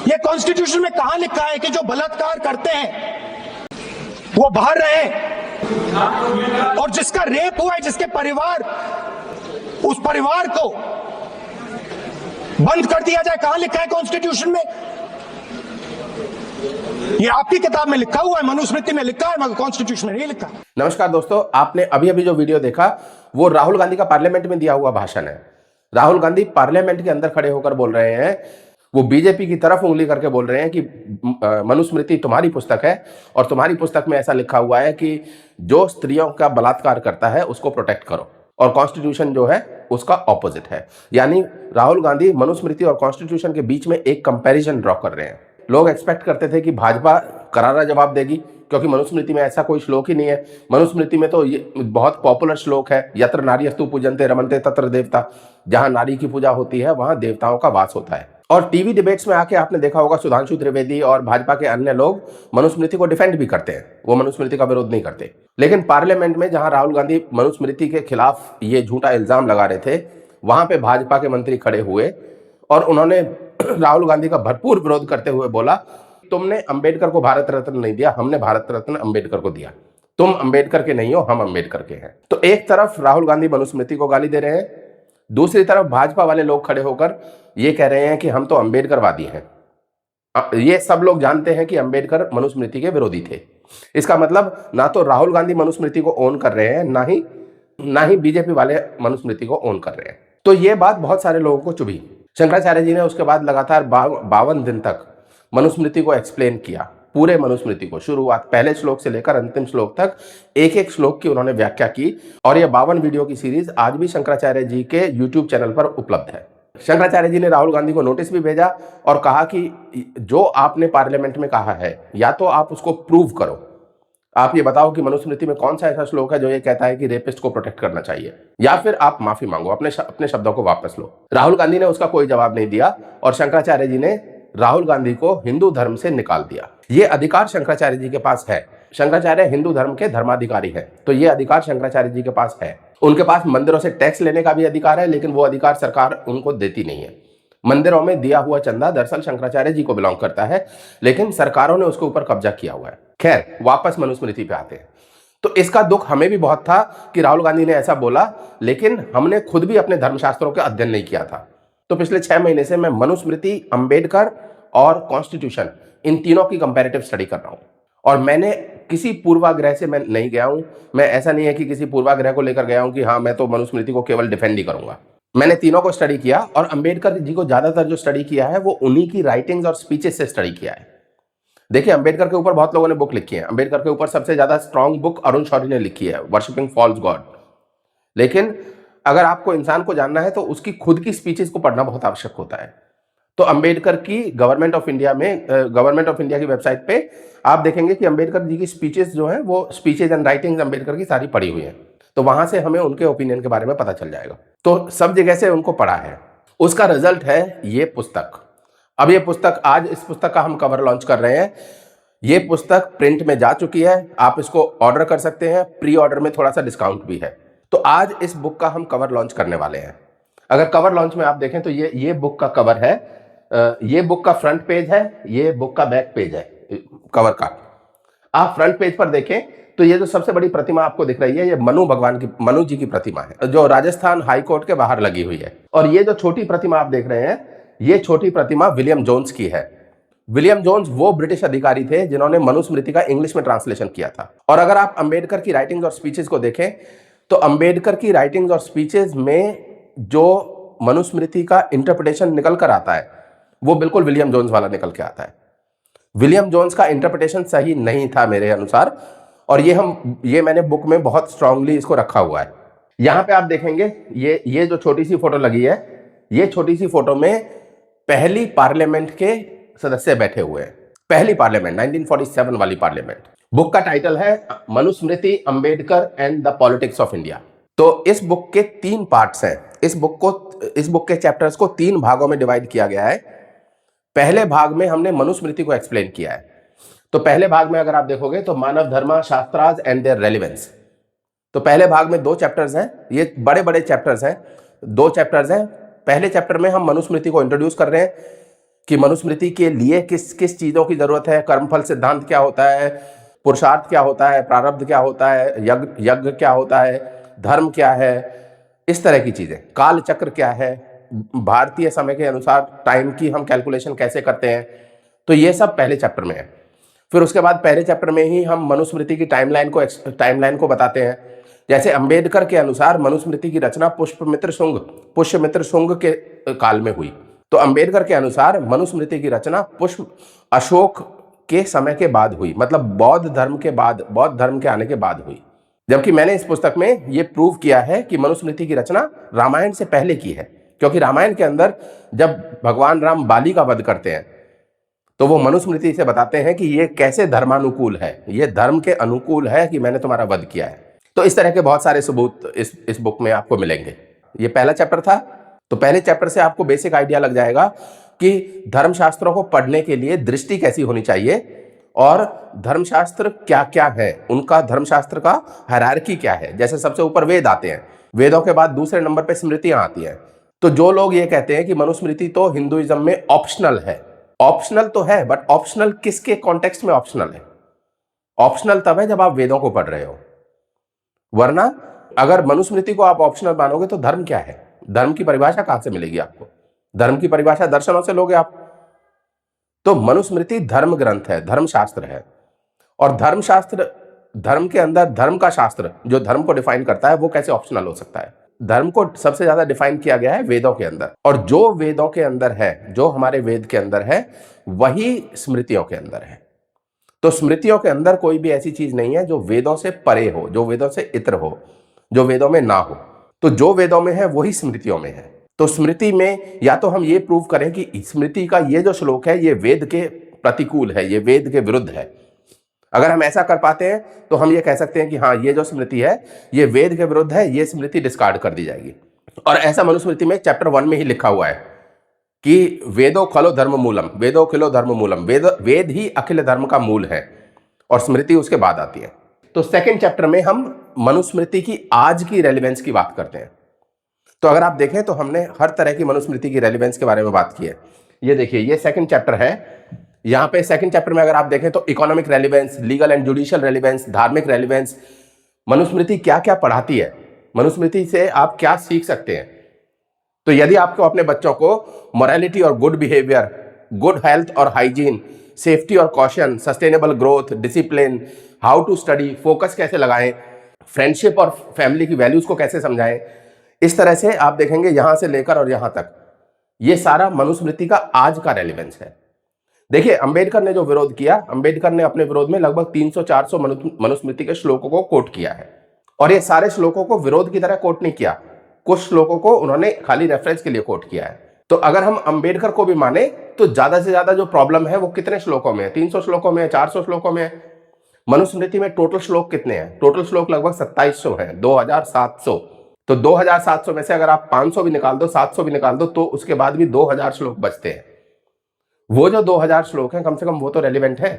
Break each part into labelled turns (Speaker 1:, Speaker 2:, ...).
Speaker 1: ये कॉन्स्टिट्यूशन में कहां लिखा है कि जो बलात्कार करते हैं वो बाहर रहे, और जिसका रेप हुआ है, जिसके परिवार, उस परिवार को बंद कर दिया जाए? कहां लिखा है कॉन्स्टिट्यूशन में? ये आपकी किताब में लिखा हुआ है, मनुस्मृति में लिखा है, मगर कॉन्स्टिट्यूशन में नहीं लिखा।
Speaker 2: नमस्कार दोस्तों, आपने अभी अभी जो वीडियो देखा वो राहुल गांधी का पार्लियामेंट में दिया हुआ भाषण है। राहुल गांधी पार्लियामेंट के अंदर खड़े होकर बोल रहे हैं, वो बीजेपी की तरफ उंगली करके बोल रहे हैं कि मनुस्मृति तुम्हारी पुस्तक है और तुम्हारी पुस्तक में ऐसा लिखा हुआ है कि जो स्त्रियों का बलात्कार करता है उसको प्रोटेक्ट करो, और कॉन्स्टिट्यूशन जो है उसका ऑपोजिट है। यानी राहुल गांधी मनुस्मृति और कॉन्स्टिट्यूशन के बीच में एक कंपैरिजन ड्रॉ कर रहे हैं। लोग एक्सपेक्ट करते थे कि भाजपा करारा जवाब देगी, क्योंकि मनुस्मृति में ऐसा कोई श्लोक ही नहीं है। मनुस्मृति में तो ये बहुत पॉपुलर श्लोक है, यत्र नार्यस्तु पूजन्ते रमन्ते तत्र देवता। जहां नारी की पूजा होती है वहां देवताओं का वास होता है। और टीवी डिबेट्स में आके आपने देखा होगा सुधांशु त्रिवेदी और भाजपा के अन्य लोग मनुस्मृति को डिफेंड भी करते हैं, वो मनुस्मृति का विरोध नहीं करते। लेकिन पार्लियामेंट में जहां राहुल गांधी मनुस्मृति के खिलाफ ये झूठा इल्जाम लगा रहे थे, वहां पे भाजपा के मंत्री खड़े हुए और उन्होंने राहुल गांधी का भरपूर विरोध करते हुए बोला, तुमने अंबेडकर को भारत रत्न नहीं दिया, हमने भारत रत्न अंबेडकर को दिया। तुम अंबेडकर के नहीं हो, हम अंबेडकर के हैं। तो एक तरफ राहुल गांधी मनुस्मृति को गाली दे रहे हैं, दूसरी तरफ भाजपा वाले लोग खड़े होकर ये कह रहे हैं कि हम तो अंबेडकरवादी हैं। ये सब लोग जानते हैं कि अंबेडकर मनुस्मृति के विरोधी थे। इसका मतलब ना तो राहुल गांधी मनुस्मृति को ओन कर रहे हैं, ना ही बीजेपी वाले मनुस्मृति को ओन कर रहे हैं। तो ये बात बहुत सारे लोगों को चुभी। शंकराचार्य जी ने उसके बाद लगातार 52 दिन तक मनुस्मृति को एक्सप्लेन किया, पूरे मनुस्मृति को, शुरुआत पहले श्लोक से लेकर अंतिम श्लोक तक एक एक श्लोक की उन्होंने व्याख्या की। और यह 52 वीडियो की सीरीज आज भी शंकराचार्य जी के यूट्यूब चैनल पर उपलब्ध है। शंकराचार्य जी ने राहुल गांधी को नोटिस भी भेजा और कहा कि जो आपने पार्लियामेंट में कहा है, या तो आप उसको प्रूव करो, आप ये बताओ कि मनुस्मृति में कौन सा ऐसा श्लोक है जो ये कहता है कि रेपिस्ट को प्रोटेक्ट करना चाहिए, या फिर आप माफी मांगो, अपने शब्दों को वापस लो। राहुल गांधी ने उसका कोई जवाब नहीं दिया और शंकराचार्य जी ने राहुल गांधी को हिंदू धर्म से निकाल दिया। ये अधिकार शंकराचार्य जी के पास है। शंकराचार्य हिंदू धर्म के धर्माधिकारी है, तो ये अधिकार शंकराचार्य जी के पास है। उनके पास मंदिरों से टैक्स लेने का भी अधिकार है, लेकिन वो अधिकार सरकार उनको देती नहीं है। मंदिरों में दिया हुआ चंदा दरअसल शंकराचार्य जी को बिलोंग करता है, लेकिन सरकारों ने उसके ऊपर कब्जा किया हुआ है। खैर, वापस मनुस्मृति पे आते हैं। तो इसका दुख हमें भी बहुत था कि राहुल गांधी ने ऐसा बोला, लेकिन हमने खुद भी अपने धर्मशास्त्रों का अध्ययन नहीं किया था। तो पिछले 6 महीने से मैं मनुस्मृति, अंबेडकर और कॉन्स्टिट्यूशन, इन तीनों की कंपैरेटिव स्टडी कर रहा हूं। और मैंने किसी पूर्वाग्रह से मैं नहीं गया हूं। मैं ऐसा नहीं है कि किसी पूर्वाग्रह को लेकर गया हूं कि हाँ मैं तो मनुस्मृति को केवल डिफेंड ही करूंगा। मैंने तीनों को स्टडी किया, और अंबेडकर जी को ज्यादातर जो स्टडी किया है वो उन्हीं की राइटिंग्स और स्पीचेस से स्टडी किया है। देखिए, अंबेडकर के ऊपर बहुत लोगों ने बुक लिखी है। अंबेडकर के ऊपर सबसे ज्यादा स्ट्रॉन्ग बुक अरुण शौरी ने लिखी है, वर्शिपिंग फॉल्स गॉड। लेकिन अगर आपको इंसान को जानना है तो उसकी खुद की स्पीचेस को पढ़ना बहुत आवश्यक होता है। तो अंबेडकर की गवर्नमेंट ऑफ इंडिया की वेबसाइट पे आप देखेंगे कि अंबेडकर जी की स्पीचेस जो हैं वो स्पीचेस एंड राइटिंग्स अंबेडकर की सारी पढ़ी हुई हैं। तो वहां से हमें उनके ओपिनियन के बारे में पता चल जाएगा। तो सब जगह से उनको पढ़ा है, उसका रिजल्ट है ये पुस्तक। अब ये पुस्तक, आज इस पुस्तक का हम कवर लॉन्च कर रहे हैं। ये पुस्तक प्रिंट में जा चुकी है, आप इसको ऑर्डर कर सकते हैं। प्री ऑर्डर में थोड़ा सा डिस्काउंट भी है। तो आज इस बुक का हम कवर लॉन्च करने वाले हैं। अगर कवर लॉन्च में आप देखें तो ये बुक का कवर है। ये बुक का फ्रंट पेज है, ये बुक का बैक पेज है कवर का। आप फ्रंट पेज पर देखें तो ये जो सबसे बड़ी प्रतिमा आपको दिख रही है, ये मनु जी की प्रतिमा है, जो राजस्थान हाई कोर्ट के बाहर लगी हुई है। और ये जो छोटी प्रतिमा आप देख रहे हैं, ये छोटी प्रतिमा विलियम जोन्स की है। विलियम जोन्स वो ब्रिटिश अधिकारी थे जिन्होंने मनुस्मृति का इंग्लिश में ट्रांसलेशन किया था। और अगर आप अंबेडकर की राइटिंग्स और स्पीचेस को देखें तो अंबेडकर की राइटिंग्स और स्पीचेस में जो मनुस्मृति का इंटरप्रिटेशन निकल कर आता है वो बिल्कुल विलियम जोन्स वाला निकल के आता है। विलियम जोन्स का इंटरप्रिटेशन सही नहीं था मेरे अनुसार, और ये मैंने बुक में बहुत स्ट्रांगली इसको रखा हुआ है। यहां पे आप देखेंगे ये जो छोटी सी फोटो लगी है, ये छोटी सी फोटो में पहली पार्लियामेंट के सदस्य बैठे हुए हैं। पहली पार्लियामेंट 1947 वाली पार्लियामेंट। बुक का टाइटल है Manusmriti, Ambedkar and the politics of India. तो इस बुक के 3 पार्ट्स हैं। इस बुक के चैप्टर्स को 3 भागों में डिवाइड किया गया है। पहले भाग में हमने मनुस्मृति को एक्सप्लेन किया है। तो पहले भाग में अगर आप देखोगे तो मानव धर्म शास्त्राज एंड देयर रेलेवेंस। तो पहले भाग में 2 चैप्टर्स हैं। ये बड़े बड़े चैप्टर्स हैं, 2 चैप्टर्स हैं। पहले चैप्टर में हम मनुस्मृति को इंट्रोड्यूस कर रहे हैं कि मनुस्मृति के लिए किस किस चीजों की जरूरत है, कर्मफल सिद्धांत क्या होता है, पुरुषार्थ क्या होता है, प्रारब्ध क्या होता है, यज्ञ क्या होता है, धर्म क्या है, इस तरह की चीजें, काल चक्र क्या है, भारतीय समय के अनुसार टाइम की हम कैलकुलेशन कैसे करते हैं, तो ये सब पहले चैप्टर में है। फिर उसके बाद पहले चैप्टर में ही हम मनुस्मृति की टाइमलाइन को बताते हैं। जैसे अंबेडकर के अनुसार मनुस्मृति की रचना पुष्यमित्र शुंग के काल में हुई, तो अंबेडकर के अनुसार मनुस्मृति की रचना पुष्प अशोक के समय के बाद हुई, मतलब बौद्ध धर्म के आने के बाद हुई। जबकि मैंने इस पुस्तक में यह प्रूव किया है कि मनुस्मृति की रचना रामायण से पहले की है, क्योंकि रामायण के अंदर जब भगवान राम बाली का वध करते हैं तो वो मनुस्मृति से बताते हैं कि ये कैसे धर्मानुकूल है, ये धर्म के अनुकूल है कि मैंने तुम्हारा वध किया है। तो इस तरह के बहुत सारे सबूत इस बुक में आपको मिलेंगे। ये पहला चैप्टर था, तो पहले चैप्टर से आपको बेसिक आइडिया लग जाएगा कि धर्मशास्त्रों को पढ़ने के लिए दृष्टि कैसी होनी चाहिए और धर्मशास्त्र क्या क्या है, उनका धर्मशास्त्र का हायरार्की क्या है। जैसे सबसे ऊपर वेद आते हैं, वेदों के बाद दूसरे नंबर पे स्मृतियां आती हैं। तो जो लोग ये कहते हैं कि मनुस्मृति तो हिंदुइज्म में ऑप्शनल है, ऑप्शनल तो है, बट ऑप्शनल किसके कॉन्टेक्स्ट में ऑप्शनल है? ऑप्शनल तब है जब आप वेदों को पढ़ रहे हो, वरना अगर मनुस्मृति को आप ऑप्शनल मानोगे तो धर्म क्या है, धर्म की परिभाषा कहां से मिलेगी आपको? धर्म की परिभाषा दर्शनों से लोगे आप। तो मनुस्मृति धर्म ग्रंथ है, धर्मशास्त्र है, और धर्मशास्त्र, धर्म के अंदर धर्म का शास्त्र जो धर्म को डिफाइन करता है वो कैसे ऑप्शनल हो सकता है? धर्म को सबसे ज्यादा डिफाइन किया गया है वेदों के अंदर, और जो वेदों के अंदर है, जो हमारे वेद के अंदर है, वही स्मृतियों के अंदर है। तो स्मृतियों के अंदर कोई भी ऐसी चीज नहीं है जो वेदों से परे हो, जो वेदों से इतर हो, जो वेदों में ना हो। तो जो वेदों में है वही स्मृतियों में है। तो स्मृति में या तो हम ये प्रूव करें कि स्मृति का ये जो श्लोक है ये वेद के प्रतिकूल है, ये वेद के विरुद्ध है। अगर हम ऐसा कर पाते हैं तो हम ये कह सकते हैं कि हाँ, ये जो स्मृति है ये वेद के विरुद्ध है, ये स्मृति डिस्कार्ड कर दी जाएगी। और ऐसा मनुस्मृति में चैप्टर 1 में ही लिखा हुआ है कि वेदो खलो धर्म मूलम, वेदो खिलो धर्म मूलम, वेद ही अखिल धर्म का मूल है, और स्मृति उसके बाद आती है। तो सेकंड चैप्टर में हम मनुस्मृति की आज की रेलिवेंस की बात करते हैं। तो अगर आप देखें तो हमने हर तरह की मनुस्मृति की रेलिवेंस के बारे में बात की है। ये देखिए, ये सेकंड चैप्टर है। यहाँ पे सेकंड चैप्टर में अगर आप देखें तो economic relevance, legal and judicial relevance, धार्मिक रेलिवेंस, मनुस्मृति क्या क्या पढ़ाती है, मनुस्मृति से आप क्या सीख सकते हैं। तो यदि आपको अपने बच्चों को मोरालिटी और गुड बिहेवियर, गुड हेल्थ और हाइजीन, सेफ्टी और caution, sustainable growth, discipline, how to study, focus कैसे लगाएं, फ्रेंडशिप और फैमिली की वैल्यूज को कैसे समझाएं, इस तरह से आप देखेंगे यहां से लेकर और यहां तक ये सारा मनुस्मृति का आज का रेलिवेंस है। देखिए, अंबेडकर ने जो विरोध किया, अंबेडकर ने अपने विरोध में लगभग 300-400 मनुस्मृति के श्लोकों को कोट किया है, और ये सारे श्लोकों को विरोध की तरह कोट नहीं किया, कुछ श्लोकों को उन्होंने खाली रेफरेंस के लिए कोट किया है। तो अगर हम अंबेडकर को भी माने तो ज्यादा से ज्यादा जो प्रॉब्लम है वो कितने श्लोकों में है? 300 श्लोकों में, 400 श्लोकों में। मनुस्मृति में टोटल श्लोक कितने हैं? टोटल श्लोक लगभग 2700 है, 2700। तो 2700 में से अगर आप 500 भी निकाल दो, 700 भी निकाल दो, तो उसके बाद भी 2000 श्लोक बचते हैं। वो जो 2000 श्लोक हैं कम से कम वो तो रेलिवेंट है।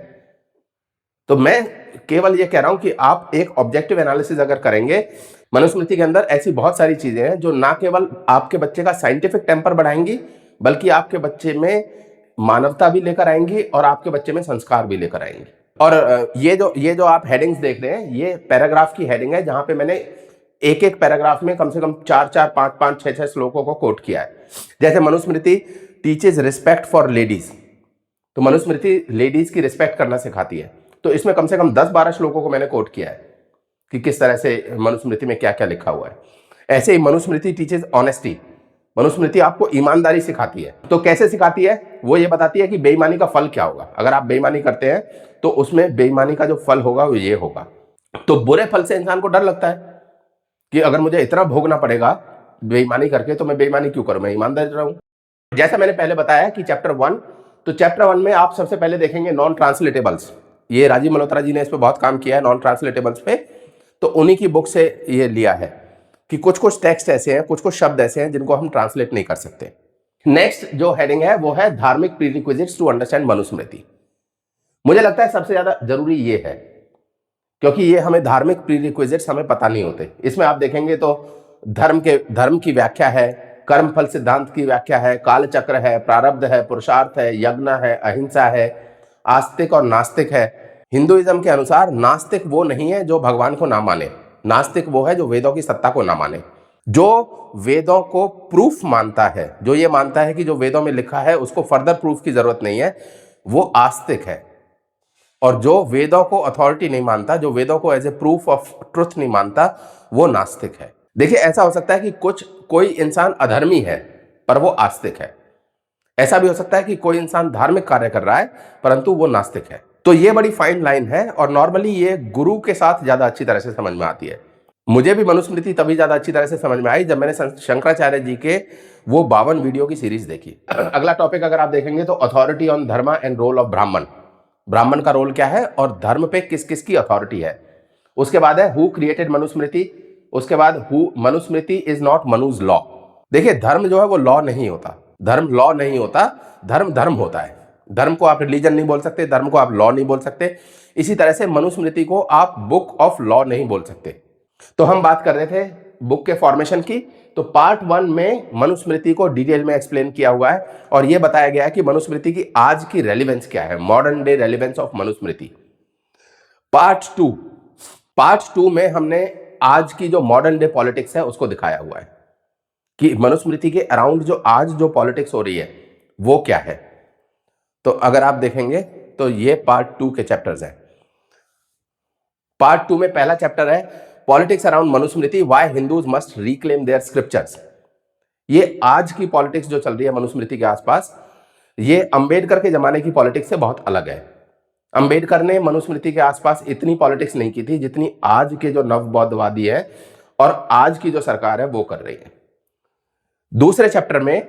Speaker 2: तो मैं केवल ये कह रहा हूं कि आप एक ऑब्जेक्टिव एनालिसिस अगर करेंगे, मनुस्मृति के अंदर ऐसी बहुत सारी चीजें हैं जो ना केवल आपके बच्चे का साइंटिफिक टेम्पर बढ़ाएंगी, बल्कि आपके बच्चे में मानवता भी लेकर आएंगी और आपके बच्चे में संस्कार भी लेकर आएंगी। और ये जो आप हेडिंग्स देख रहे हैं, ये पैराग्राफ की हेडिंग है, जहां पे मैंने एक एक पैराग्राफ में कम से कम 4-4, 5-5, 6-6 श्लोकों को कोट किया है। जैसे Manusmriti teaches respect for ladies, तो मनुस्मृति लेडीज की रिस्पेक्ट करना सिखाती है। तो इसमें कम से कम 10-12 श्लोकों को मैंने कोट किया है कि किस तरह से मनुस्मृति में क्या क्या लिखा हुआ है। ऐसे ही मनुस्मृति टीचेज ऑनेस्टी, मनुस्मृति आपको ईमानदारी सिखाती है। तो कैसे सिखाती है? वो ये बताती है कि बेईमानी का फल क्या होगा। अगर आप बेईमानी करते हैं तो उसमें बेईमानी का जो फल होगा वो ये होगा। तो बुरे फल से इंसान को डर लगता है कि अगर मुझे इतना भोगना पड़ेगा बेईमानी करके, तो मैं बेईमानी क्यों करूं, मैं ईमानदार रहूं। जैसा मैंने पहले बताया कि चैप्टर 1, तो चैप्टर 1 में आप सबसे पहले देखेंगे नॉन ट्रांसलेटेबल्स। ये राजीव मल्होत्रा जी ने इस पे बहुत काम किया है, नॉन ट्रांसलेटेबल्स पे। तो उन्हीं की बुक से ये लिया है कि कुछ कुछ टेक्स्ट ऐसे हैं, कुछ कुछ शब्द ऐसे हैं जिनको हम ट्रांसलेट नहीं कर सकते। नेक्स्ट जो हेडिंग है वो है धार्मिक प्रीरिक्विजिट्स टू अंडरस्टैंड मनुस्मृति। मुझे लगता है सबसे ज्यादा जरूरी ये है, क्योंकि ये हमें धार्मिक प्रीरिक्विजिट्स हमें पता नहीं होते। इसमें आप देखेंगे तो धर्म की व्याख्या है, कर्म फल सिद्धांत की व्याख्या है, काल चक्र है, प्रारब्ध है, पुरुषार्थ है, यज्ञ है, अहिंसा है, आस्तिक और नास्तिक है। हिंदुइज्म के अनुसार नास्तिक वो नहीं है जो भगवान को ना माने, नास्तिक वो है जो वेदों की सत्ता को ना माने। जो वेदों को प्रूफ मानता है, जो ये मानता है कि जो वेदों में लिखा है उसको फर्दर प्रूफ की जरूरत नहीं है, वो आस्तिक है। और जो वेदों को अथॉरिटी नहीं मानता, जो वेदों को as a proof of truth नहीं मानता, वो नास्तिक है। देखिए, ऐसा हो सकता है कि कोई इंसान अधर्मी है पर वो आस्तिक है। ऐसा भी हो सकता है कि कोई इंसान धार्मिक कार्य कर रहा है परंतु वो नास्तिक है। तो ये बड़ी फाइन लाइन है और नॉर्मली ये गुरु के साथ ज्यादा अच्छी तरह से समझ में आती है। मुझे भी मनुस्मृति तभी ज्यादा अच्छी तरह से समझ में आई जब मैंने शंकराचार्य जी के वो 52 वीडियो की सीरीज देखी। अगला टॉपिक अगर आप देखेंगे तो अथॉरिटी ऑन धर्म एंड रोल ऑफ ब्राह्मण, ब्राह्मण का रोल क्या है और धर्म पे किस किस की अथॉरिटी है। उसके बाद है हु क्रिएटेड मनुस्मृति, उसके बाद who Manusmriti is not Manuj law. देखिए, धर्म जो है वो लॉ नहीं होता, धर्म लॉ नहीं होता, धर्म धर्म होता है। धर्म को आप रिलीजन नहीं बोल सकते, धर्म को आप लॉ नहीं बोल सकते। इसी तरह से मनुस्मृति को आप बुक ऑफ लॉ नहीं बोल सकते। तो हम बात कर रहे थे बुक के फॉर्मेशन की। तो पार्ट 1 में मनुस्मृति को डिटेल में एक्सप्लेन किया हुआ है और यह बताया गया है कि मनुस्मृति की आज की रेलिवेंस क्या है, modern day relevance of Manusmriti. Part 2 में हमने आज की जो मॉडर्न डे पॉलिटिक्स है उसको दिखाया हुआ है कि मनुस्मृति के अराउंड जो आज जो पॉलिटिक्स हो रही है वो क्या है। तो अगर आप देखेंगे तो ये पार्ट 2 के चैप्टर्स हैं। पार्ट 2 में पहला चैप्टर है politics around Manusmriti, why Hindus must reclaim their scriptures. ये आज की पॉलिटिक्स जो चल रही है मनुस्मृति के आसपास, ये अंबेडकर के जमाने की पॉलिटिक्स से बहुत अलग है। अंबेडकर ने मनुस्मृति के आसपास इतनी पॉलिटिक्स नहीं की थी जितनी आज के जो नवबौद्धवादी है और आज की जो सरकार है वो कर रही है। दूसरे चैप्टर में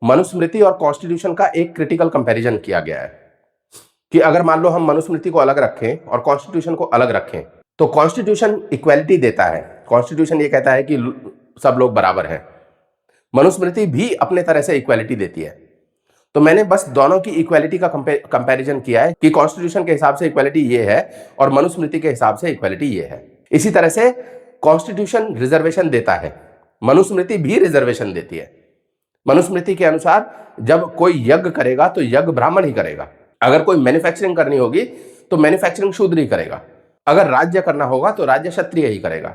Speaker 2: मनुस्मृति और कॉन्स्टिट्यूशन का एक क्रिटिकल कंपैरिजन किया गया है कि अगर मान लो हम मनुस्मृति को अलग रखें और कॉन्स्टिट्यूशन को अलग रखें तो कॉन्स्टिट्यूशन इक्वालिटी देता है। कॉन्स्टिट्यूशन ये कहता है कि सब लोग बराबर हैं, मनुस्मृति भी अपने तरह से इक्वालिटी देती है। तो मैंने बस दोनों की इक्वालिटी का कंपैरिजन किया है कि कॉन्स्टिट्यूशन के हिसाब से इक्वालिटी ये है और मनुस्मृति के हिसाब से इक्वालिटी ये है। इसी तरह से कॉन्स्टिट्यूशन रिजर्वेशन देता है, मनुस्मृति भी रिजर्वेशन देती है। मनुस्मृति के अनुसार जब कोई यज्ञ करेगा तो यज्ञ ब्राह्मण ही करेगा, अगर कोई मैन्युफैक्चरिंग करनी होगी तो मैन्युफैक्चरिंग शूद्र ही करेगा, अगर राज्य करना होगा तो राज्य क्षत्रिय ही करेगा।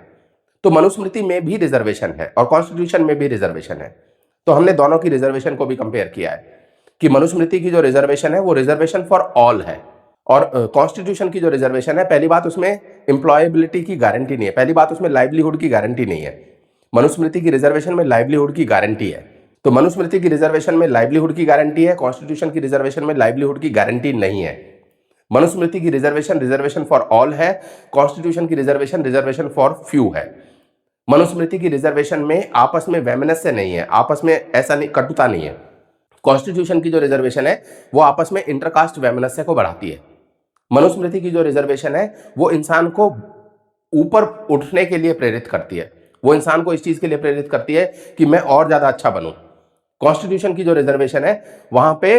Speaker 2: तो मनुस्मृति में भी रिजर्वेशन है और कॉन्स्टिट्यूशन में भी रिजर्वेशन है। तो हमने दोनों की रिजर्वेशन को भी कंपेयर किया है कि मनुस्मृति की जो रिजर्वेशन है वो रिजर्वेशन फॉर ऑल है और कॉन्स्टिट्यूशन की जो रिजर्वेशन है, पहली बात उसमें एम्प्लॉयबिलिटी की गारंटी नहीं है, पहली बात उसमें लाइवलीहुड की गारंटी नहीं है। मनुस्मृति की रिजर्वेशन में लाइवलीहुड की गारंटी है। तो मनुस्मृति की रिजर्वेशन में लाइवलीहुड की गारंटी है, कॉन्स्टिट्यूशन की रिजर्वेशन में लाइवलीहुड की गारंटी नहीं है। मनुस्मृति की रिजर्वेशन फॉर ऑल है, कॉन्स्टिट्यूशन की रिजर्वेशन फॉर फ्यू है। मनुस्मृति की रिजर्वेशन में आपस में वैमनस्य नहीं है, आपस में ऐसा नहीं, कटुता नहीं है। कॉन्स्टिट्यूशन की जो रिजर्वेशन है वो आपस में इंटरकास्ट वैमनस्य को बढ़ाती है। मनुस्मृति की जो रिजर्वेशन है वो इंसान को ऊपर उठने के लिए प्रेरित करती है, वो इंसान को इस चीज के लिए प्रेरित करती है कि मैं और ज्यादा अच्छा बनूं। कॉन्स्टिट्यूशन की जो रिजर्वेशन है वहां पे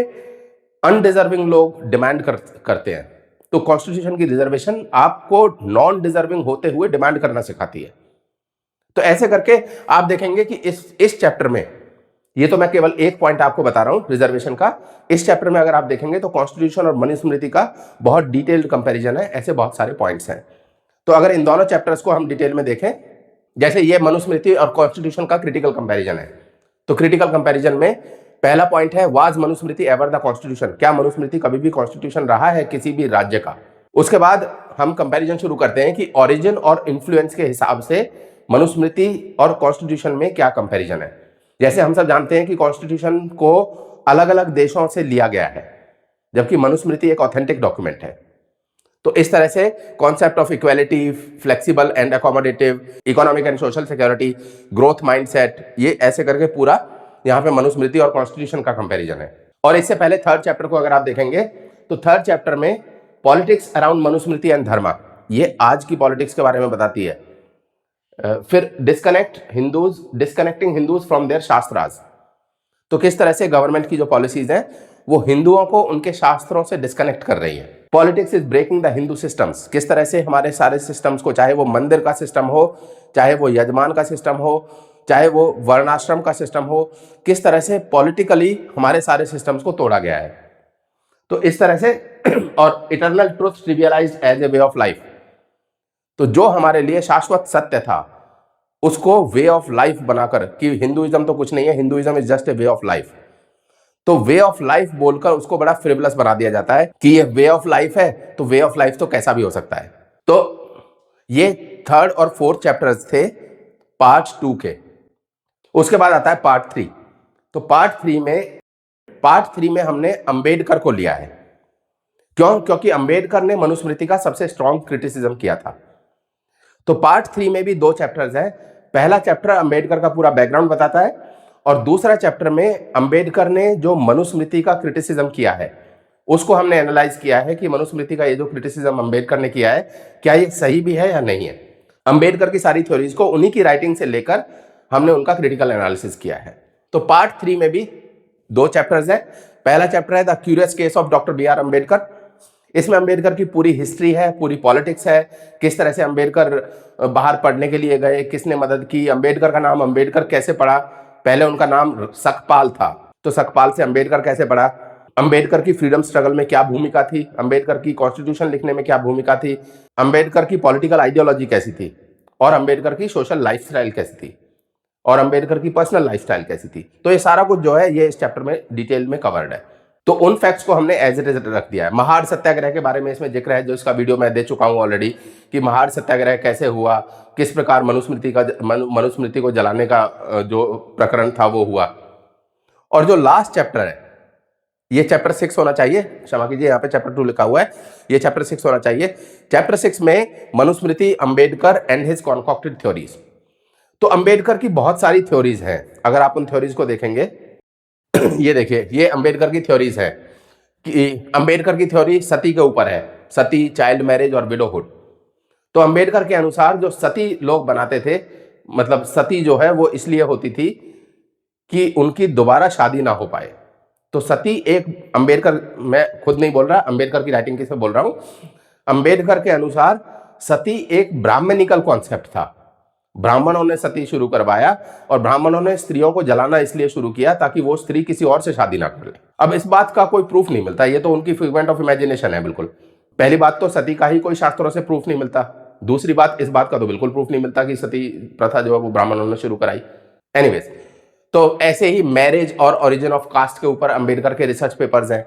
Speaker 2: अनडिजर्विंग लोग डिमांड करते हैं, तो कॉन्स्टिट्यूशन की रिजर्वेशन आपको नॉन डिजर्विंग होते हुए डिमांड करना सिखाती है। तो ऐसे करके आप देखेंगे कि इस चैप्टर में, ये तो मैं केवल एक पॉइंट आपको बता रहा हूं रिजर्वेशन का, इस चैप्टर में अगर आप देखेंगे तो कॉन्स्टिट्यूशन और मनुस्मृति का बहुत डिटेल्ड कंपैरिजन है। ऐसे बहुत सारे पॉइंट्स हैं। तो अगर इन दोनों चैप्टर्स को हम डिटेल में देखें, जैसे ये मनुस्मृति और कॉन्स्टिट्यूशन का क्रिटिकल कंपैरिजन है, तो क्रिटिकल कंपैरिजन में पहला पॉइंट है was Manusmriti ever the constitution, क्या मनुस्मृति कभी भी कॉन्स्टिट्यूशन रहा है किसी भी राज्य का। उसके बाद हम कंपैरिजन शुरू करते हैं कि ओरिजिन और इन्फ्लुएंस के हिसाब से मनुस्मृति और कॉन्स्टिट्यूशन में क्या कंपैरिजन है। जैसे हम सब जानते हैं कि कॉन्स्टिट्यूशन को अलग अलग देशों से लिया गया है जबकि मनुस्मृति एक ऑथेंटिक डॉक्यूमेंट है। तो इस तरह से concept of equality, flexible and accommodative, economic and social security, growth mindset, ये ऐसे करके पूरा यहाँ पे मनुस्मृति और कॉन्स्टिट्यूशन का कंपैरिजन है। और इससे पहले थर्ड चैप्टर को अगर आप देखेंगे तो थर्ड चैप्टर में पॉलिटिक्स अराउंड मनुस्मृति एंड धर्म, ये आज की पॉलिटिक्स के बारे में बताती है। फिर disconnecting Hindus from there shastras, तो किस तरह से गवर्नमेंट की जो पॉलिसीज हैं वो हिंदुओं को उनके शास्त्रों से डिस्कनेक्ट कर रही है। Politics is breaking the Hindu systems, किस तरह से हमारे सारे सिस्टम्स को, चाहे वो मंदिर का सिस्टम हो, चाहे वो यजमान का सिस्टम हो, चाहे वो वर्णाश्रम का सिस्टम हो, किस तरह से पॉलिटिकली हमारे सारे सिस्टम्स को तोड़ा गया है। तो इस तरह से और eternal truth trivialised as a way of life, तो जो हमारे लिए शाश्वत सत्य था उसको वे ऑफ लाइफ बनाकर, कि हिंदुइज्म तो कुछ नहीं है, Hinduism is just a way of life, तो वे ऑफ लाइफ बोलकर उसको बड़ा फ्रिवलस बना दिया जाता है कि ये वे ऑफ लाइफ है, तो वे ऑफ लाइफ तो कैसा भी हो सकता है। तो ये 3rd और 4th चैप्टर्स थे पार्ट 2 के। उसके बाद आता है पार्ट 3। तो पार्ट 3 में हमने अंबेडकर को लिया है। क्यों? क्योंकि अंबेडकर ने मनुस्मृति का सबसे स्ट्रॉन्ग क्रिटिसिज्म किया था। तो पार्ट 3 में भी 2 चैप्टर्स हैं। पहला चैप्टर अंबेडकर का पूरा बैकग्राउंड बताता है और दूसरा चैप्टर में अंबेडकर ने जो मनुस्मृति का क्रिटिसिज्म किया है उसको हमने एनालाइज किया है कि मनुस्मृति का ये जो क्रिटिसिज्म अंबेडकर ने किया है क्या ये सही भी है या नहीं है। अंबेडकर की सारी थ्योरीज को उन्हीं की राइटिंग से लेकर हमने उनका क्रिटिकल एनालिसिस किया है। तो पार्ट 3 में भी 2 चैप्टर्स है। पहला चैप्टर है the curious case of doctor B.R. Ambedkar. इसमें अंबेडकर की पूरी हिस्ट्री है, पूरी पॉलिटिक्स है, किस तरह से अंबेडकर बाहर पढ़ने के लिए गए, किसने मदद की, अंबेडकर का नाम अंबेडकर कैसे पड़ा, पहले उनका नाम सकपाल था तो सकपाल से अंबेडकर कैसे पड़ा, अंबेडकर की फ्रीडम स्ट्रगल में क्या भूमिका थी, अंबेडकर की कॉन्स्टिट्यूशन लिखने में क्या भूमिका थी, अंबेडकर की पॉलिटिकल आइडियोलॉजी कैसी थी, और अंबेडकर की सोशल लाइफस्टाइल कैसी थी, और अंबेडकर की पर्सनल लाइफस्टाइल कैसी थी। तो ये सारा कुछ जो है ये इस चैप्टर में डिटेल में कवर्ड है। तो उन फैक्ट्स को हमने एज इट इज रख दिया है। महार सत्याग्रह के बारे में इसमें जिक्र है, जो इसका वीडियो मैं दे चुका हूं ऑलरेडी, कि महार सत्याग्रह कैसे हुआ, किस प्रकार मनुस्मृति को जलाने का जो प्रकरण था वो हुआ। और जो लास्ट चैप्टर है ये चैप्टर 6 होना चाहिए, क्षमा कीजिए यहाँ पे चैप्टर 2 लिखा हुआ है, ये चैप्टर 6 होना चाहिए। चैप्टर 6 में Manusmriti, Ambedkar and his concocted theories. तो अंबेडकर की बहुत सारी थ्योरीज हैं, अगर आप उन थ्योरीज को देखेंगे ये देखिए, ये अंबेडकर की थ्योरीज है कि अंबेडकर की थ्योरी सती के ऊपर है, सती, चाइल्ड मैरिज और विडोहुड। तो अंबेडकर के अनुसार जो सती लोग बनाते थे, मतलब सती जो है वो इसलिए होती थी कि उनकी दोबारा शादी ना हो पाए। तो सती एक, अंबेडकर, मैं खुद नहीं बोल रहा, अंबेडकर की राइटिंग से बोल रहा हूं, अंबेडकर के अनुसार सती एक ब्राह्मणिकल कॉन्सेप्ट था। ब्राह्मणों ने सती शुरू करवाया और ब्राह्मणों ने स्त्रियों को जलाना इसलिए शुरू किया ताकि वो स्त्री किसी और से शादी ना कर ले। अब इस बात का कोई प्रूफ नहीं मिलता, ये तो उनकी फिगमेंट ऑफ इमेजिनेशन है बिल्कुल। पहली बात तो सती का ही कोई शास्त्रों से प्रूफ नहीं मिलता, दूसरी बात इस बात का तो बिल्कुल प्रूफ नहीं मिलता कि सती प्रथा जो है वो ब्राह्मणों ने शुरू कराई। एनीवेज, तो ऐसे ही मैरिज और ओरिजिन ऑफ कास्ट के ऊपर अंबेडकर के रिसर्च पेपर्स हैं।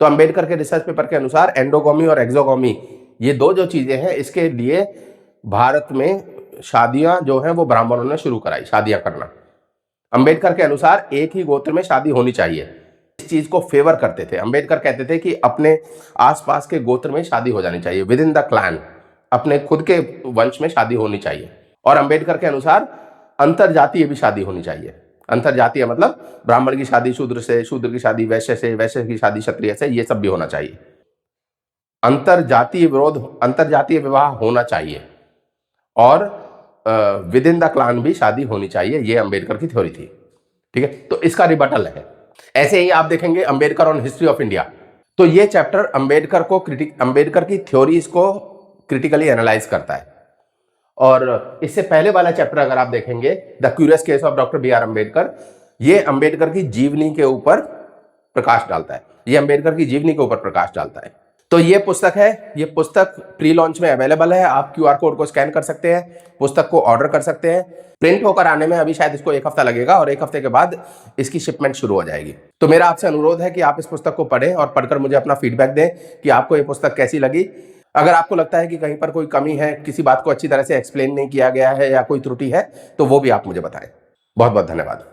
Speaker 2: तो अंबेडकर के रिसर्च पेपर के अनुसार एंडोगोमी और एक्सोगोमी, ये 2 जो चीजें हैं, इसके लिए भारत में शादियां जो हैं वो ब्राह्मणों ने शुरू कराई, शादियां करना। अंबेडकर के अनुसार एक ही गोत्र में शादी होनी चाहिए, इस चीज को फेवर करते थे। अंबेडकर कहते थे कि अपने आसपास के गोत्र में शादी हो जानी चाहिए, विद इन द क्लैन, अपने खुद के वंश में शादी होनी चाहिए। और अंबेडकर के अनुसार अंतरजातीय भी शादी होनी चाहिए। अंतरजातीय मतलब ब्राह्मण की शादी शूद्र से, शूद्र की शादी वैश्य से, वैश्य की शादी क्षत्रिय से, ये सब भी होना चाहिए। अंतरजातीय विवाह होना चाहिए और विद इन द क्लान भी शादी होनी चाहिए, ये अंबेडकर की थ्योरी थी। ठीक है, तो इसका रिबटल है। ऐसे ही आप देखेंगे Ambedkar on history of India, तो ये चैप्टर अंबेडकर की थ्योरीज को क्रिटिकली एनालाइज करता है। और इससे पहले वाला चैप्टर अगर आप देखेंगे, the curious case of doctor B.R. Ambedkar, ये अंबेडकर की जीवनी के ऊपर प्रकाश डालता है, ये अंबेडकर की जीवनी के ऊपर प्रकाश डालता है। तो ये पुस्तक है, ये पुस्तक प्री लॉन्च में अवेलेबल है, आप QR कोड को स्कैन कर सकते हैं, पुस्तक को ऑर्डर कर सकते हैं। प्रिंट होकर आने में अभी शायद इसको 1 हफ्ता लगेगा और 1 हफ्ते के बाद इसकी शिपमेंट शुरू हो जाएगी। तो मेरा आपसे अनुरोध है कि आप इस पुस्तक को पढ़ें और पढ़कर मुझे अपना फीडबैक दें कि आपको ये पुस्तक कैसी लगी। अगर आपको लगता है कि कहीं पर कोई कमी है, किसी बात को अच्छी तरह से एक्सप्लेन नहीं किया गया है या कोई त्रुटि है, तो वो भी आप मुझे बताएं। बहुत बहुत धन्यवाद।